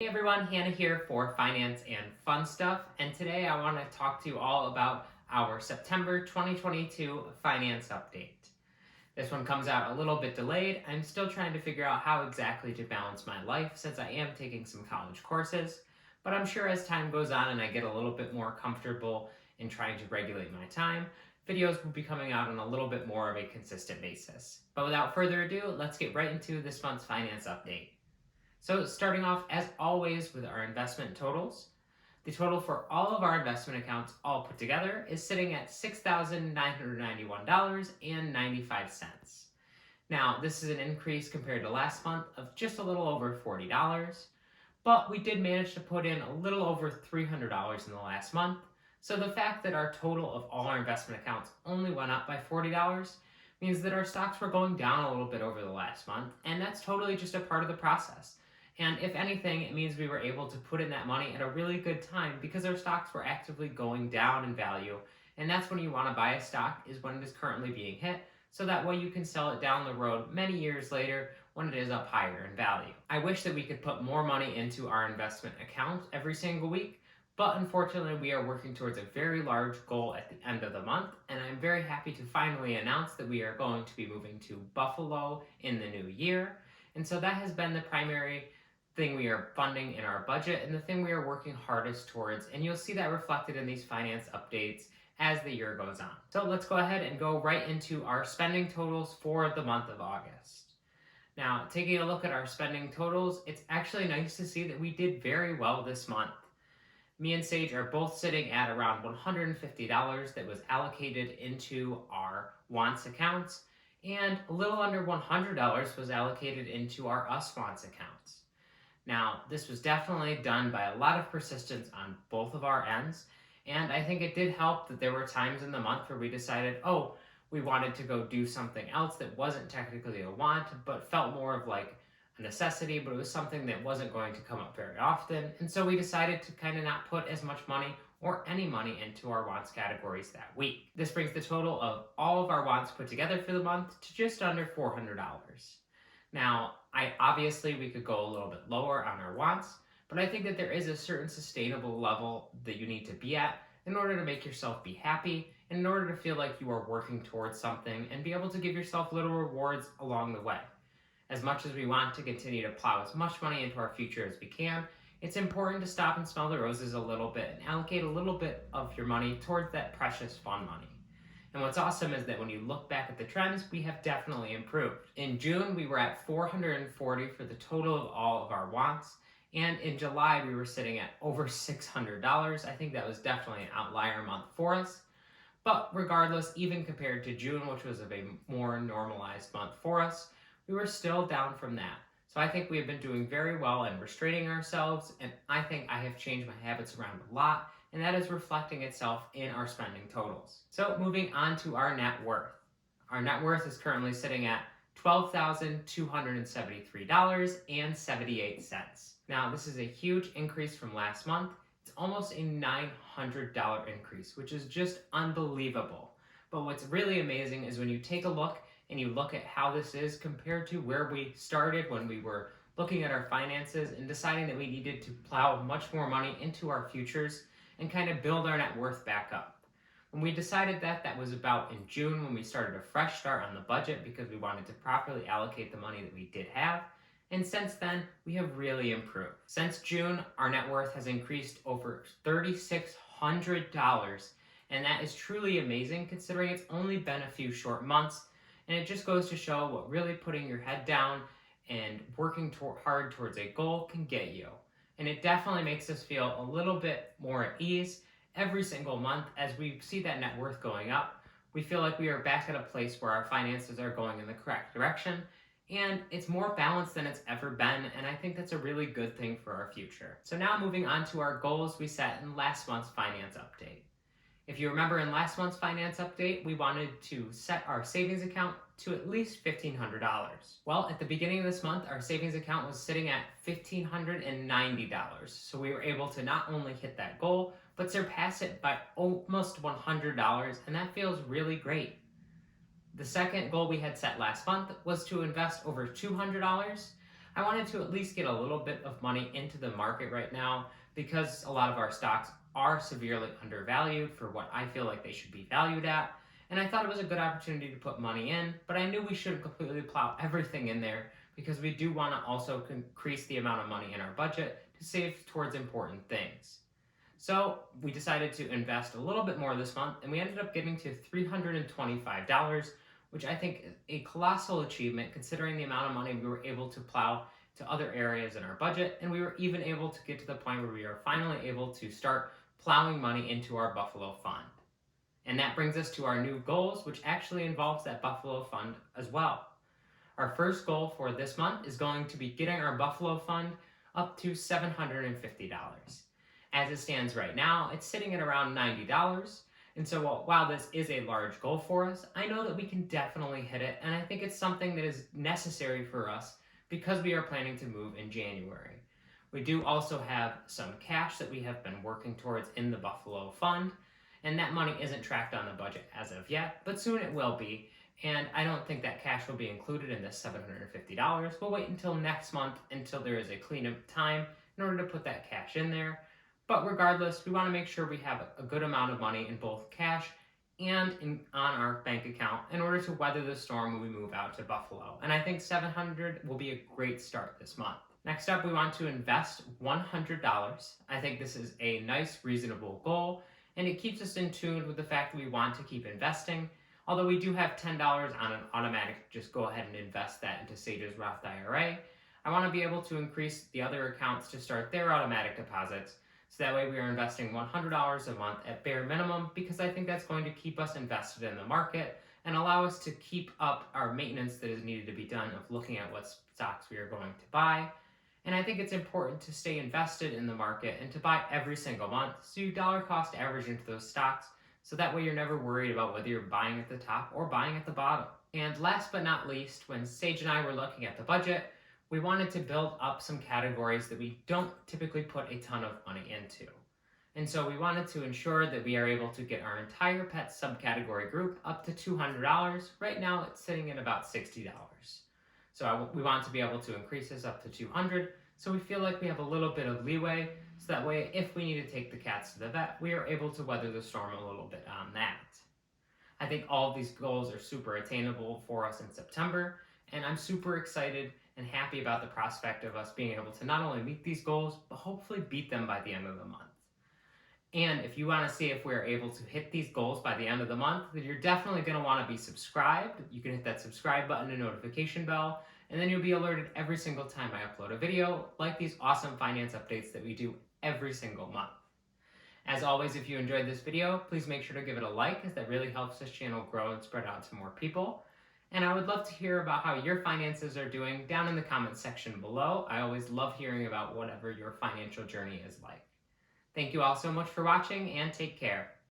Hey everyone, Hannah here for Finance and Fun Stuff, and today I want to talk to you all about our September 2022 finance update. This one comes out a little bit delayed. I'm still trying to figure out how exactly to balance my life since I am taking some college courses, but I'm sure as time goes on and I get a little bit more comfortable in trying to regulate my time, videos will be coming out on a little bit more of a consistent basis. But without further ado, let's get right into this month's finance update. So starting off as always with our investment totals, the total for all of our investment accounts all put together is sitting at $6,991.95. Now, this is an increase compared to last month of just a little over $40, but we did manage to put in a little over $300 in the last month. So the fact that our total of all our investment accounts only went up by $40 means that our stocks were going down a little bit over the last month, and that's totally just a part of the process. And if anything, it means we were able to put in that money at a really good time because our stocks were actively going down in value. And that's when you want to buy a stock, is when it is currently being hit, so that way you can sell it down the road many years later when it is up higher in value. I wish that we could put more money into our investment account every single week, but unfortunately we are working towards a very large goal at the end of the month, and I'm very happy to finally announce that we are going to be moving to Buffalo in the new year. And so that has been the primary thing we are funding in our budget and the thing we are working hardest towards, and you'll see that reflected in these finance updates as the year goes on. So let's go ahead and go right into our spending totals for the month of August. Now, taking a look at our spending totals, it's actually nice to see that we did very well this month. Me and Sage are both sitting at around $150 that was allocated into our wants accounts, and a little under $100 was allocated into our us wants accounts. Now, this was definitely done by a lot of persistence on both of our ends, and I think it did help that there were times in the month where we decided, we wanted to go do something else that wasn't technically a want, but felt more of like a necessity, but it was something that wasn't going to come up very often, and so we decided to kind of not put as much money or any money into our wants categories that week. This brings the total of all of our wants put together for the month to just under $400. Now, obviously we could go a little bit lower on our wants, but I think that there is a certain sustainable level that you need to be at in order to make yourself be happy, and in order to feel like you are working towards something and be able to give yourself little rewards along the way. As much as we want to continue to plow as much money into our future as we can, it's important to stop and smell the roses a little bit and allocate a little bit of your money towards that precious fun money. And what's awesome is that when you look back at the trends, we have definitely improved. In June, we were at $440 for the total of all of our wants. And in July, we were sitting at over $600. I think that was definitely an outlier month for us. But regardless, even compared to June, which was a more normalized month for us, we were still down from that. So I think we have been doing very well in restraining ourselves, and I think I have changed my habits around a lot, and that is reflecting itself in our spending totals. So moving on to our net worth. Our net worth is currently sitting at $12,273.78. Now, this is a huge increase from last month. It's almost a $900 increase, which is just unbelievable. But what's really amazing is when you take a look and you look at how this is compared to where we started when we were looking at our finances and deciding that we needed to plow much more money into our futures and kind of build our net worth back up. When we decided that, that was about in June when we started a fresh start on the budget because we wanted to properly allocate the money that we did have. And since then, we have really improved. Since June, our net worth has increased over $3,600, and that is truly amazing considering it's only been a few short months. And it just goes to show what really putting your head down and working hard towards a goal can get you. And it definitely makes us feel a little bit more at ease every single month as we see that net worth going up. We feel like we are back at a place where our finances are going in the correct direction, and it's more balanced than it's ever been, and I think that's a really good thing for our future. So now moving on to our goals we set in last month's finance update. If you remember in last month's finance update, we wanted to set our savings account to at least $1,500. Well, at the beginning of this month, our savings account was sitting at $1,590. So we were able to not only hit that goal, but surpass it by almost $100, and that feels really great. The second goal we had set last month was to invest over $200. I wanted to at least get a little bit of money into the market right now because a lot of our stocks are severely undervalued for what I feel like they should be valued at. And I thought it was a good opportunity to put money in, but I knew we shouldn't completely plow everything in there because we do want to also increase the amount of money in our budget to save towards important things. So we decided to invest a little bit more this month, and we ended up getting to $325, which I think is a colossal achievement considering the amount of money we were able to plow to other areas in our budget, and we were even able to get to the point where we are finally able to start plowing money into our Buffalo Fund. And that brings us to our new goals, which actually involves that Buffalo Fund as well. Our first goal for this month is going to be getting our Buffalo Fund up to $750. As it stands right now, it's sitting at around $90. And so while this is a large goal for us, I know that we can definitely hit it, and I think it's something that is necessary for us because we are planning to move in January. We do also have some cash that we have been working towards in the Buffalo Fund, and that money isn't tracked on the budget as of yet, but soon it will be. And I don't think that cash will be included in this $750. We'll wait until next month until there is a cleanup time in order to put that cash in there. But regardless, we want to make sure we have a good amount of money in both cash and on our bank account in order to weather the storm when we move out to Buffalo. And I think $700 will be a great start this month. Next up, we want to invest $100. I think this is a nice, reasonable goal, and it keeps us in tune with the fact that we want to keep investing. Although we do have $10 on an automatic, just go ahead and invest that into Sage's Roth IRA. I want to be able to increase the other accounts to start their automatic deposits. So that way we are investing $100 a month at bare minimum because I think that's going to keep us invested in the market and allow us to keep up our maintenance that is needed to be done of looking at what stocks we are going to buy. And I think it's important to stay invested in the market and to buy every single month so you dollar cost average into those stocks so that way you're never worried about whether you're buying at the top or buying at the bottom. And last but not least, when Sage and I were looking at the budget, we wanted to build up some categories that we don't typically put a ton of money into. And so we wanted to ensure that we are able to get our entire pet subcategory group up to $200. Right now it's sitting at about $60. So we want to be able to increase this up to $200 so we feel like we have a little bit of leeway so that way if we need to take the cats to the vet, we are able to weather the storm a little bit on that. I think all of these goals are super attainable for us in September, and I'm super excited and happy about the prospect of us being able to not only meet these goals, but hopefully beat them by the end of the month. And if you want to see if we're able to hit these goals by the end of the month, then you're definitely going to want to be subscribed. You can hit that subscribe button and notification bell, and then you'll be alerted every single time I upload a video like these awesome finance updates that we do every single month. As always, if you enjoyed this video, please make sure to give it a like as that really helps this channel grow and spread out to more people. And I would love to hear about how your finances are doing down in the comments section below. I always love hearing about whatever your financial journey is like. Thank you all so much for watching and take care.